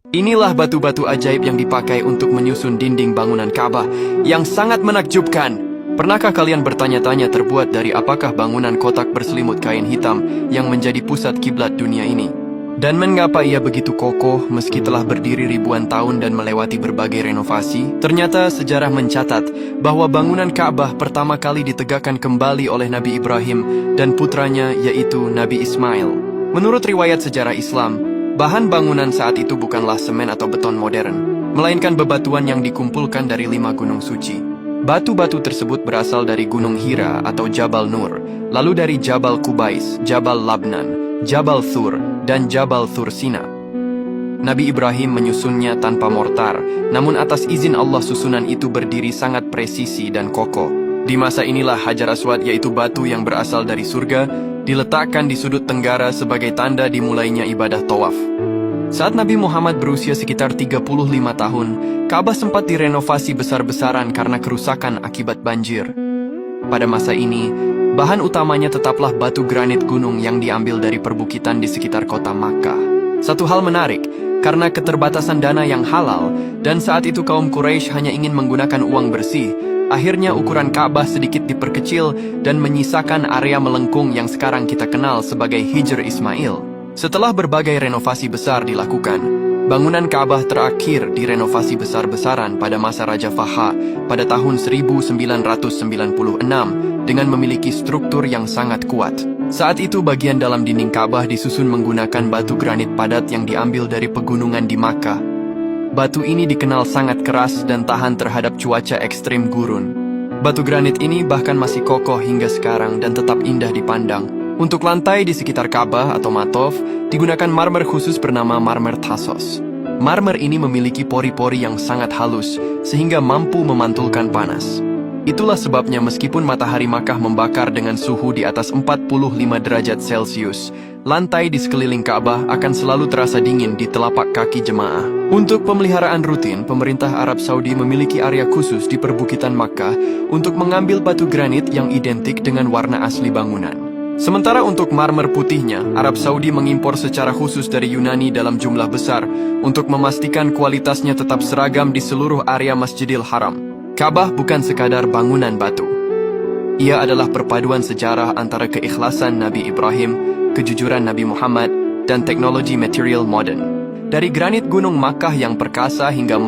Inilah batu-batu ajaib yang dipakai untuk menyusun dinding bangunan Ka'bah yang sangat menakjubkan. Pernahkah kalian bertanya-tanya terbuat dari apakah bangunan kotak berselimut kain hitam yang menjadi pusat kiblat dunia ini? Dan mengapa ia begitu kokoh meski telah berdiri ribuan tahun dan melewati berbagai renovasi? Ternyata sejarah mencatat bahwa bangunan Ka'bah pertama kali ditegakkan kembali oleh Nabi Ibrahim dan putranya yaitu Nabi Ismail. Menurut riwayat sejarah Islam, bahan bangunan saat itu bukanlah semen atau beton modern, melainkan bebatuan yang dikumpulkan dari 5 gunung suci. Batu-batu tersebut berasal dari Gunung Hira atau Jabal Nur, lalu dari Jabal Qubais, Jabal Labnan, Jabal Thur, dan Jabal Thur Sina. Nabi Ibrahim menyusunnya tanpa mortar, namun atas izin Allah susunan itu berdiri sangat presisi dan kokoh. Di masa inilah Hajar Aswad, yaitu batu yang berasal dari surga, diletakkan di sudut tenggara sebagai tanda dimulainya ibadah tawaf. Saat Nabi Muhammad berusia sekitar 35 tahun, Ka'bah sempat direnovasi besar-besaran karena kerusakan akibat banjir. Pada masa ini, bahan utamanya tetaplah batu granit gunung yang diambil dari perbukitan di sekitar kota Makkah. Satu hal menarik, karena keterbatasan dana yang halal, dan saat itu kaum Quraisy hanya ingin menggunakan uang bersih, akhirnya ukuran Ka'bah sedikit diperkecil dan menyisakan area melengkung yang sekarang kita kenal sebagai Hijr Ismail. Setelah berbagai renovasi besar dilakukan, bangunan Ka'bah terakhir direnovasi besar-besaran pada masa Raja Faha pada tahun 1996 dengan memiliki struktur yang sangat kuat. Saat itu bagian dalam dinding Ka'bah disusun menggunakan batu granit padat yang diambil dari pegunungan di Makkah. Batu ini dikenal sangat keras dan tahan terhadap cuaca ekstrim gurun. Batu granit ini bahkan masih kokoh hingga sekarang dan tetap indah dipandang. Untuk lantai di sekitar Ka'bah atau matof, digunakan marmer khusus bernama marmer Thasos. Marmer ini memiliki pori-pori yang sangat halus, sehingga mampu memantulkan panas. Itulah sebabnya meskipun matahari Makkah membakar dengan suhu di atas 45 derajat Celcius, lantai di sekeliling Ka'bah akan selalu terasa dingin di telapak kaki jemaah. Untuk pemeliharaan rutin, pemerintah Arab Saudi memiliki area khusus di perbukitan Makkah untuk mengambil batu granit yang identik dengan warna asli bangunan. Sementara untuk marmer putihnya, Arab Saudi mengimpor secara khusus dari Yunani dalam jumlah besar untuk memastikan kualitasnya tetap seragam di seluruh area Masjidil Haram. Ka'bah bukan sekadar bangunan batu. Ia adalah perpaduan sejarah antara keikhlasan Nabi Ibrahim, kejujuran Nabi Muhammad, dan teknologi material modern. Dari granit gunung Makkah yang perkasa hingga